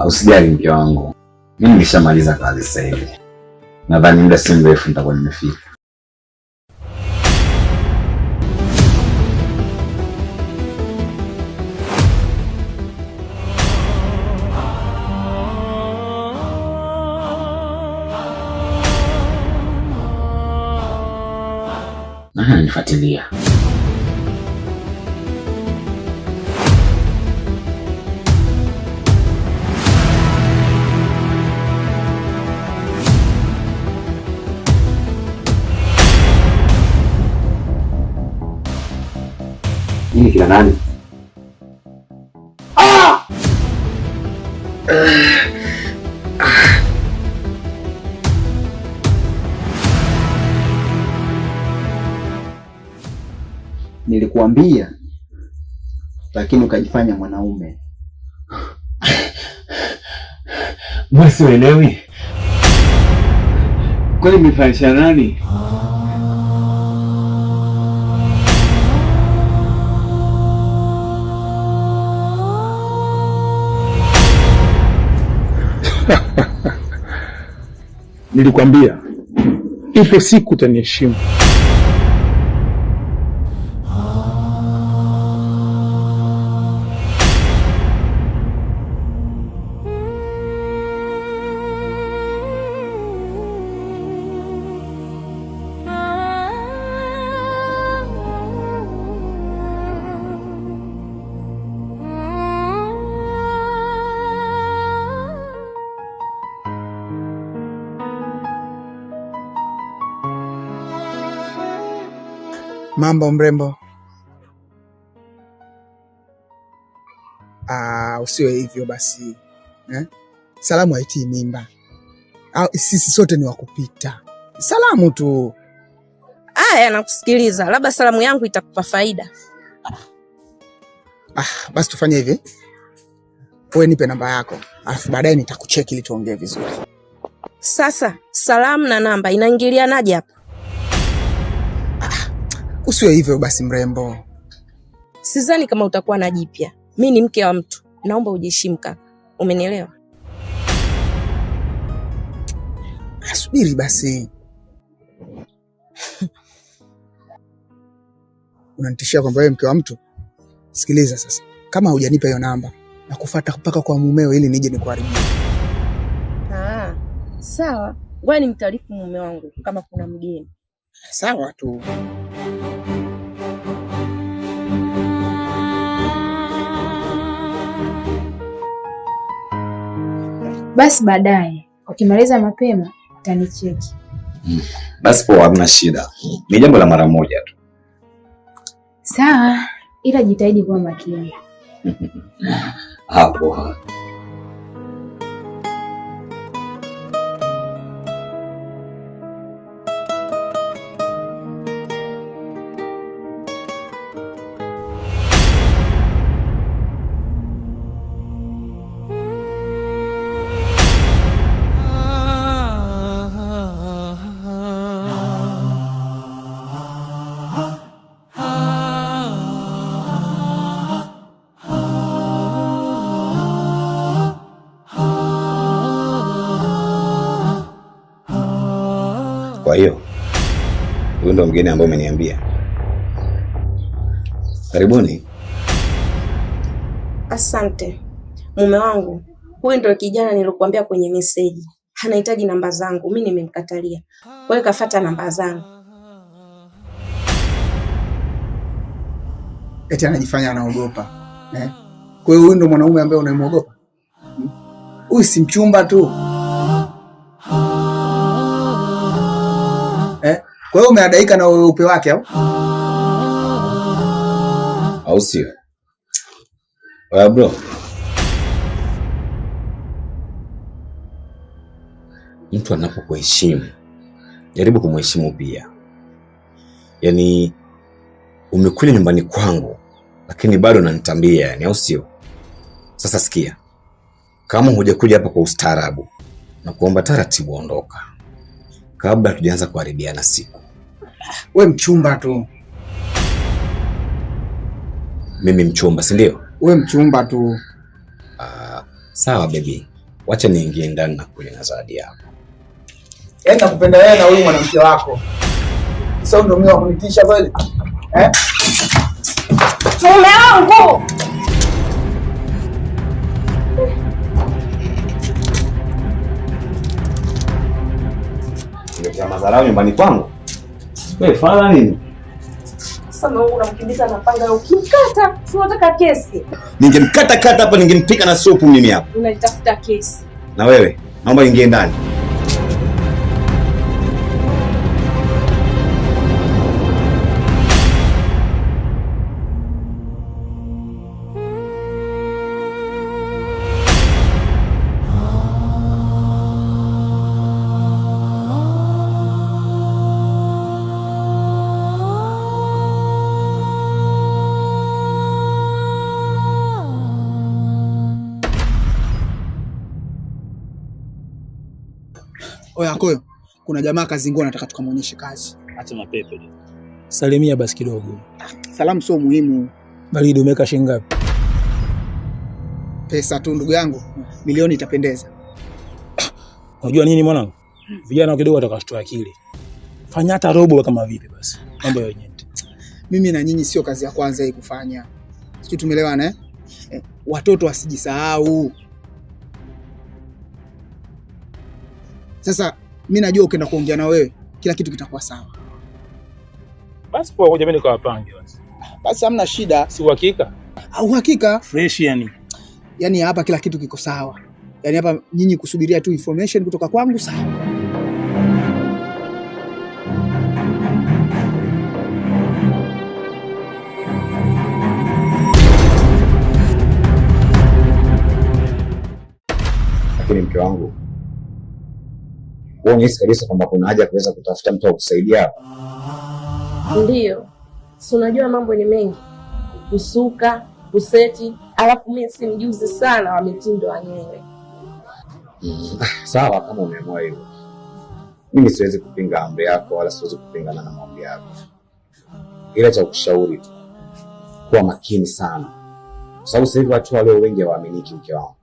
Usijali mke wangu, mimi nimeshamaliza kazi sasa hivi. Nadhani muda si mrefu nitakuwa nimefika. Nifuatilia. Ini kila nani? Nilikuambia lakini ukajifanya mwanaume. Mbona sielewi? Kwani mmefanisha nani? Nilikwambia ipo siku utaniheshimu. Mambo mrembo. Usiwe hivyo basi. Salamu haitii mimba. Sisi sote ni wakupita. Salamu tu. Aya, nakusikiliza. Labda salamu yangu itakupa faida. Basi tufanye hivi. Wewe nipe namba yako, alafu baadaye nitakucheki ili tuongee vizuri. Sasa, salamu na namba inaingilianaje hapa? Usiwe hivyo basi mrembo. Sidhani kama utakuwa na jipya. Mimi ni mke wa mtu. Naomba ujiheshimu kaka. Umenielewa? Subiri basi. Unanitishia kwamba wewe mke wa mtu? Sikiliza sasa. Kama hujanipa hiyo namba, nakufuata mpaka kwa mumeo ili nije nikuharibie. Sawa. Wewe ni mtaarifu mume wangu kama kuna mgeni. Sawa tu. Basi baadaye ukimaliza mapema utanicheki. Basi poa, hamna shida. Ni jambo la mara moja tu. Sawa, ila jitahidi kuwa makini. Hapo. Kwa hiyo huyu ndo mgeni ambaye umeniambia. Karibuni. Asante. Mume wangu, huyu ndo kijana nilikuambia kwenye meseji. Anahitaji namba zangu, mimi nimemkatalia. Kwa hiyo kafuata namba zangu. Eti anajifanya anaogopa. Kwa hiyo huyu ndo mwanaume ambaye unamuogopa? Huyu si mchumba tu. Kwa hiyo umeadaika na weupe wake au sio? Oya bro. Mtu anapokuheshimu, jaribu kumheshimu pia. Yaani umekuja nyumbani kwangu lakini bado unanitambia, yani au sio? Sasa sikia. Kama hujakuja hapa kwa ustaarabu, na kuomba taratibu ondoka. Kabla tujaanza kuharibiana siku. We mchumba tu. Mimi mchumba, si ndio? We mchumba tu. Sawa baby. Wacha niingie ndani na kule na zawadi yako. Yaani nakupenda wewe na huyu mwanamke wako. Sasa ndio mimi wakunitisha kweli? Mume wangu. Ndio madharau nyumbani kwangu. Wewe fala nini? Sasa Mungu unamkimbiza na panga ukimkata, si unataka kesi. Ningemkata hapa ningempika na supu mimi hapa. Unalitafuta kesi. Na wewe, naomba ingie ndani. Oya Koyo, kuna jamaa kazingua nataka tukamuonyeshe kazi. Acha mapepe. Salimia basi kidogo. Salamu sio muhimu. Baridi umeka shilingi ngapi? Pesa tu ndugu yangu. Milioni itapendeza. Unajua nini mwanangu? Vijana kidogo watakashtua akili. Fanya hata robo kama vipi basi. Mambo ya wenyewe. Mimi na nyinyi sio kazi ya kwanza hii kufanya. Sisi tumeelewana watoto wasijisahau. Sasa mimi najua ukienda kuongea na wewe kila kitu kitakuwa sawa. Basi poa, ngoja mimi nikawapange basi. Basi hamna shida. Si uhakika? Uhakika Fresh yani. Yaani hapa kila kitu kiko sawa. Yaani hapa nyinyi kusubiria tu information kutoka kwangu sawa. Lakini mke wangu, wewe unahisi kabisa kwamba kuna haja kuweza kutafuta mtu wa kusaidia? Ndio. Si unajua mambo ni mengi. Kusuka, kuseti, alafu mimi si mjuzi sana wa mitindo ya nywele. Sawa kama umeamua hivyo. Mimi siwezi kupinga amri yako wala siwezi kupingana na maombi yako. Ila cha kushauri tu, kuwa makini sana. Kwa sababu sasa hivi watu walio wengi hawaaminiki mke wangu.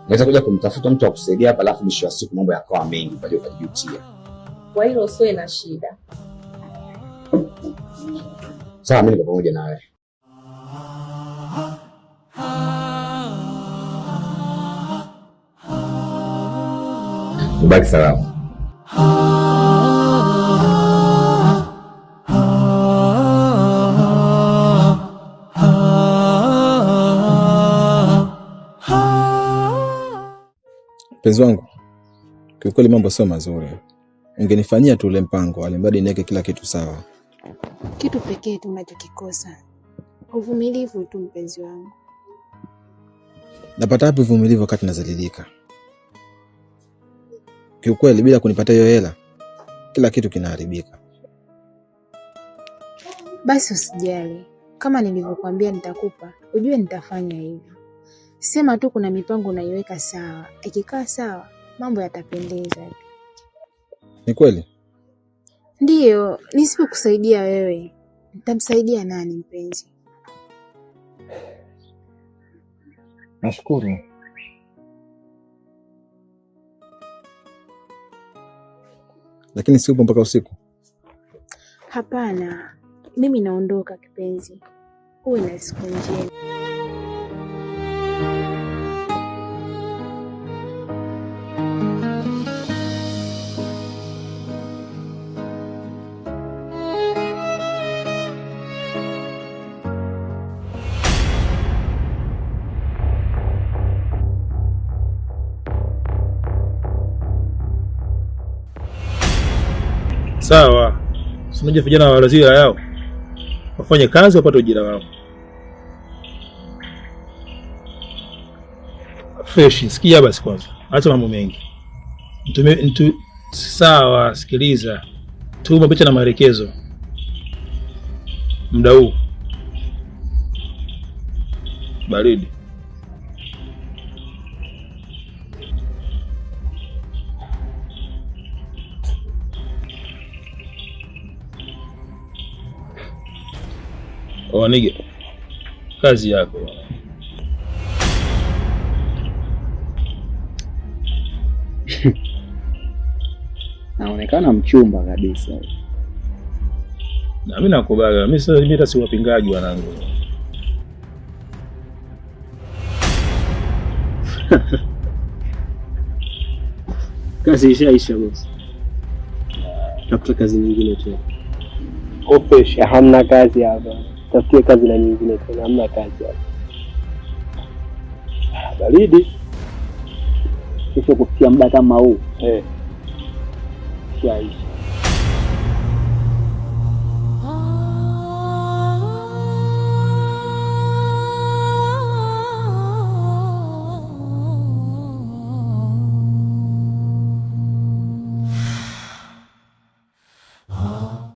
Naweza kuja kumtafuta mtu wa kusaidia hapa alafu mwisho wa siku mambo yakawa mengi kwa hiyo ukajijutia. Kwa hilo usiwe na shida. Sawa, mimi niko pamoja na wewe. Ubaki salama. Mpenzi wangu, kiukweli mambo sio mazuri. Ungenifanyia tu ule mpango, alimbadi niweke kila kitu sawa. Kitu pekee tunachokikosa uvumilivu tu mpenzi wangu. Napata wapi uvumilivu wakati nazalilika? Kiukweli bila kunipata hiyo hela, kila kitu kinaharibika. Basi usijali. Kama nilivyokuambia nitakupa, ujue nitafanya hivyo. Sema tu kuna mipango naiweka sawa. Ikikaa sawa, mambo yatapendeza. Ni kweli? Ndiyo, nisipokusaidia wewe, nitamsaidia nani mpenzi? Nashukuru. Lakini si upo mpaka usiku? Hapana, mimi naondoka kipenzi. Uwe na siku njema. Sawa. Unajua vijana wa lazima yao wafanye kazi wapate ujira wao. Fresh, sikia basi kwanza. Acha mambo mengi. Sawa, sikiliza. Tuma picha na maelekezo. Muda huu. Baridi. Wanige kazi yako. Naonekana mchumba kabisa. Na mimi nakubali. Mimi hata si wapingaji wanangu. Kazi ishaisha boss. Tafuta kazi nyingine tena. Ofresh, hamna kazi hapa. Tafutie kazi na nyingine tena, hamna kazi hapa. Baridi. Kesho kufikia muda kama huu. Shaisha.